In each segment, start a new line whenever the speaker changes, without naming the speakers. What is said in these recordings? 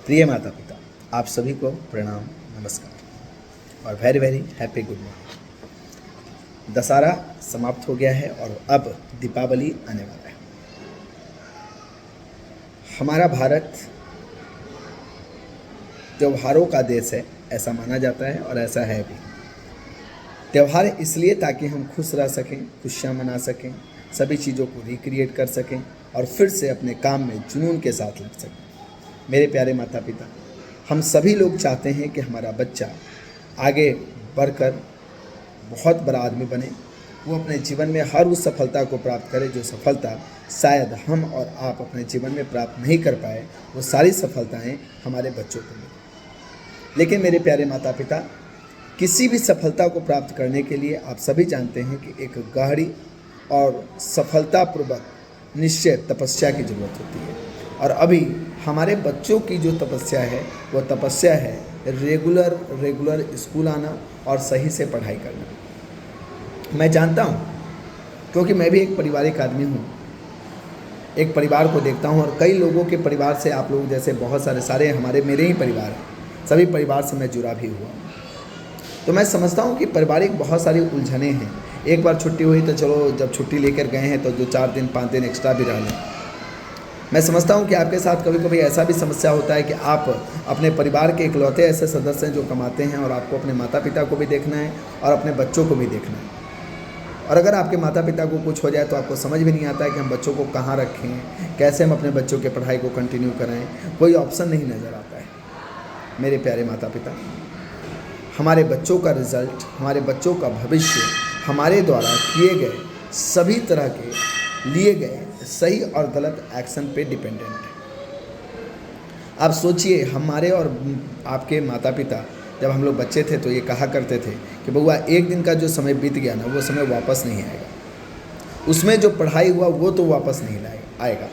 प्रिय माता पिता, आप सभी को प्रणाम, नमस्कार और very very happy good morning. Dussehra समाप्त हो गया है और अब दीपावली आने वाला है। हमारा भारत त्योहारों का देश है, ऐसा माना जाता है और ऐसा है भी। त्यौहार इसलिए ताकि हम खुश रह सकें, खुशियाँ मना सकें, सभी चीज़ों को रिक्रिएट कर सकें और फिर से अपने काम में जुनून के साथ लग सकें। मेरे प्यारे माता पिता, हम सभी लोग चाहते हैं कि हमारा बच्चा आगे बढ़कर बहुत बड़ा आदमी बने, वो अपने जीवन में हर उस सफलता को प्राप्त करे जो सफलता शायद हम और आप अपने जीवन में प्राप्त नहीं कर पाए, वो सारी सफलताएं हमारे बच्चों को मिलें। लेकिन मेरे प्यारे माता पिता, किसी भी सफलता को प्राप्त करने के लिए आप सभी जानते हैं कि एक गहरी और सफलतापूर्वक निश्चय तपस्या की ज़रूरत होती है। और अभी हमारे बच्चों की जो तपस्या है वो तपस्या है रेगुलर स्कूल आना और सही से पढ़ाई करना। मैं जानता हूँ, क्योंकि मैं भी एक पारिवारिक आदमी हूँ, एक परिवार को देखता हूँ और कई लोगों के परिवार से आप लोग जैसे बहुत सारे मेरे ही परिवार हैं, सभी परिवार से मैं जुड़ा भी हुआ। तो मैं समझता हूँ कि पारिवारिक बहुत सारी उलझनें हैं। एक बार छुट्टी हुई तो चलो, जब छुट्टी लेकर गए हैं तो 2-4 दिन 5 दिन एक्स्ट्रा भी रह लें। मैं समझता हूँ कि आपके साथ कभी कभी ऐसा भी समस्या होता है कि आप अपने परिवार के इकलौते ऐसे सदस्य हैं जो कमाते हैं और आपको अपने माता पिता को भी देखना है और अपने बच्चों को भी देखना है। और अगर आपके माता पिता को कुछ हो जाए तो आपको समझ भी नहीं आता है कि हम बच्चों को कहाँ रखें, कैसे हम अपने बच्चों के पढ़ाई को कंटिन्यू कराएं, कोई ऑप्शन नहीं नज़र आता है। मेरे प्यारे माता पिता, हमारे बच्चों का रिजल्ट, हमारे बच्चों का भविष्य हमारे द्वारा किए गए सभी तरह के लिए गए सही और गलत एक्शन पे डिपेंडेंट है। आप सोचिए, हमारे और आपके माता पिता जब हम लोग बच्चे थे तो ये कहा करते थे कि बउआ, एक दिन का जो समय बीत गया ना, वो समय वापस नहीं आएगा। उसमें जो पढ़ाई हुआ वो तो वापस नहीं आएगा।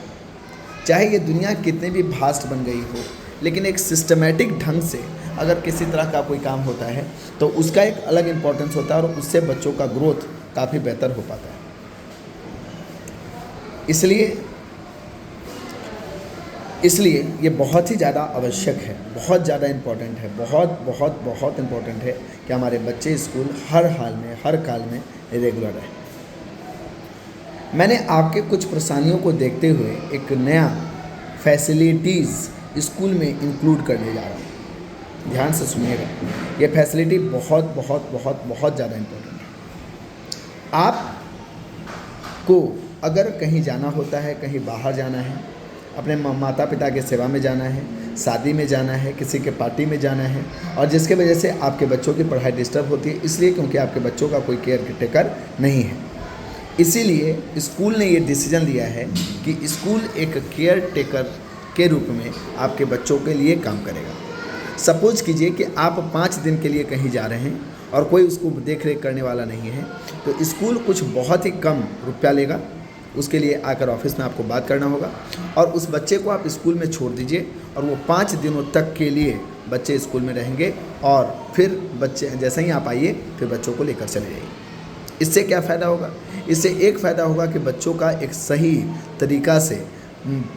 चाहे ये दुनिया कितनी भी भास्ट बन गई हो, लेकिन एक सिस्टमेटिक ढंग से अगर किसी तरह का कोई काम होता है तो उसका एक अलग इम्पोर्टेंस होता है और उससे बच्चों का ग्रोथ काफ़ी बेहतर हो पाता है। इसलिए ये बहुत ही ज़्यादा आवश्यक है, बहुत ज़्यादा इम्पोर्टेंट है, बहुत इम्पोर्टेंट है कि हमारे बच्चे स्कूल हर हाल में, हर काल में रेगुलर रहे। मैंने आपके कुछ परेशानियों को देखते हुए एक नया फैसिलिटीज़ स्कूल में इंक्लूड करने जा रहा हूँ। ध्यान से सुनिएगा, ये फैसिलिटी बहुत ज़्यादा इम्पोर्टेंट है। आपको अगर कहीं जाना होता है, कहीं बाहर जाना है, अपने माता पिता के सेवा में जाना है, शादी में जाना है, किसी के पार्टी में जाना है, और जिसके वजह से आपके बच्चों की पढ़ाई डिस्टर्ब होती है, इसलिए क्योंकि आपके बच्चों का कोई केयर टेकर नहीं है। इसीलिए स्कूल ने ये डिसीजन लिया है कि स्कूल एक केयर टेकर के रूप में आपके बच्चों के लिए काम करेगा। सपोज कीजिए कि आप 5 दिन के लिए कहीं जा रहे हैं और कोई उसको देख रेख करने वाला नहीं है, तो स्कूल कुछ बहुत ही कम रुपया लेगा। उसके लिए आकर ऑफिस में आपको बात करना होगा और उस बच्चे को आप स्कूल में छोड़ दीजिए और वो 5 दिनों तक के लिए बच्चे स्कूल में रहेंगे और फिर बच्चे जैसे ही आप आइए फिर बच्चों को लेकर चले जाइए। इससे क्या फ़ायदा होगा? इससे एक फ़ायदा होगा कि बच्चों का एक सही तरीक़ा से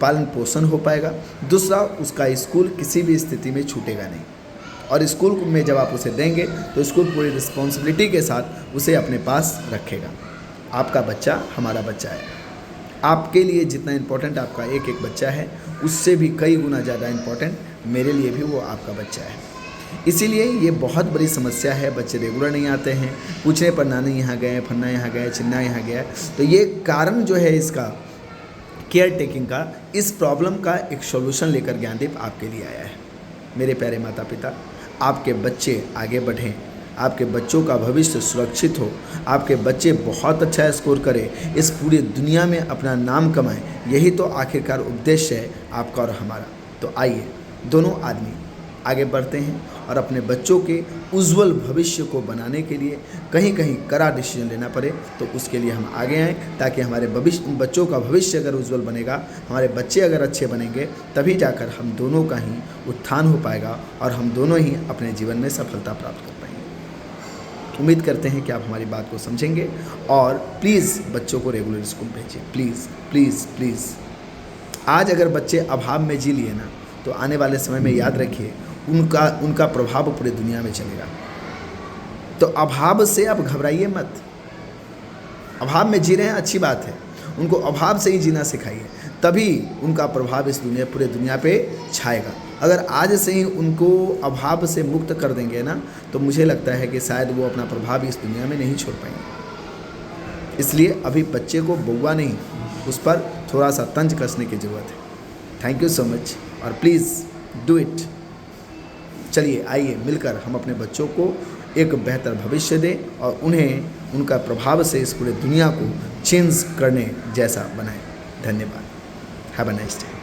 पालन पोषण हो पाएगा। दूसरा, उसका स्कूल किसी भी स्थिति में छूटेगा नहीं, और स्कूल में जब आप उसे देंगे तो स्कूल पूरी रिस्पॉन्सिबिलिटी के साथ उसे अपने पास रखेगा। आपका बच्चा हमारा बच्चा है। आपके लिए जितना इम्पोर्टेंट आपका एक बच्चा है, उससे भी कई गुना ज़्यादा इम्पोर्टेंट मेरे लिए भी वो आपका बच्चा है। इसीलिए ये बहुत बड़ी समस्या है, बच्चे रेगुलर नहीं आते हैं, पूछने पर नानी यहाँ गए, फन्ना यहाँ गए, चिन्ना यहाँ गया। तो ये कारण जो है इसका केयर टेकिंग का, इस प्रॉब्लम का एक सॉल्यूशन लेकर ज्ञानदीप आपके लिए आया है। मेरे प्यारे माता पिता, आपके बच्चे आगे बढ़ें, आपके बच्चों का भविष्य सुरक्षित हो, आपके बच्चे बहुत अच्छा स्कोर करें, इस पूरी दुनिया में अपना नाम कमाएं, यही तो आखिरकार उद्देश्य है आपका और हमारा। तो आइए दोनों आदमी आगे बढ़ते हैं और अपने बच्चों के उज्जवल भविष्य को बनाने के लिए कहीं कहीं कड़ा डिसीजन लेना पड़े तो उसके लिए हम आगे आएँ, ताकि हमारे बच्चों का भविष्य अगर उज्जवल बनेगा, हमारे बच्चे अगर अच्छे बनेंगे, तभी जाकर हम दोनों का ही उत्थान हो पाएगा और हम दोनों ही अपने जीवन में सफलता प्राप्त कर पाएंगे। उम्मीद करते हैं कि आप हमारी बात को समझेंगे और प्लीज़ बच्चों को रेगुलर स्कूल भेजिए, प्लीज़ प्लीज़ प्लीज़। आज अगर बच्चे अभाव में जी लिए ना, तो आने वाले समय में याद रखिए उनका प्रभाव पूरी दुनिया में चलेगा। तो अभाव से आप घबराइए मत। अभाव में जी रहे हैं, अच्छी बात है, उनको अभाव से ही जीना सिखाइए, तभी उनका प्रभाव इस पूरे दुनिया पे छाएगा। अगर आज से ही उनको अभाव से मुक्त कर देंगे ना, तो मुझे लगता है कि शायद वो अपना प्रभाव इस दुनिया में नहीं छोड़ पाएंगे। इसलिए अभी बच्चे को बउआ नहीं, उस पर थोड़ा सा तंज कसने की ज़रूरत है। थैंक यू सो मच, और प्लीज़ डू इट। चलिए आइए मिलकर हम अपने बच्चों को एक बेहतर भविष्य दें और उन्हें उनका प्रभाव से इस पूरे दुनिया को चेंज करने जैसा बनाएं। धन्यवाद। Have a nice day.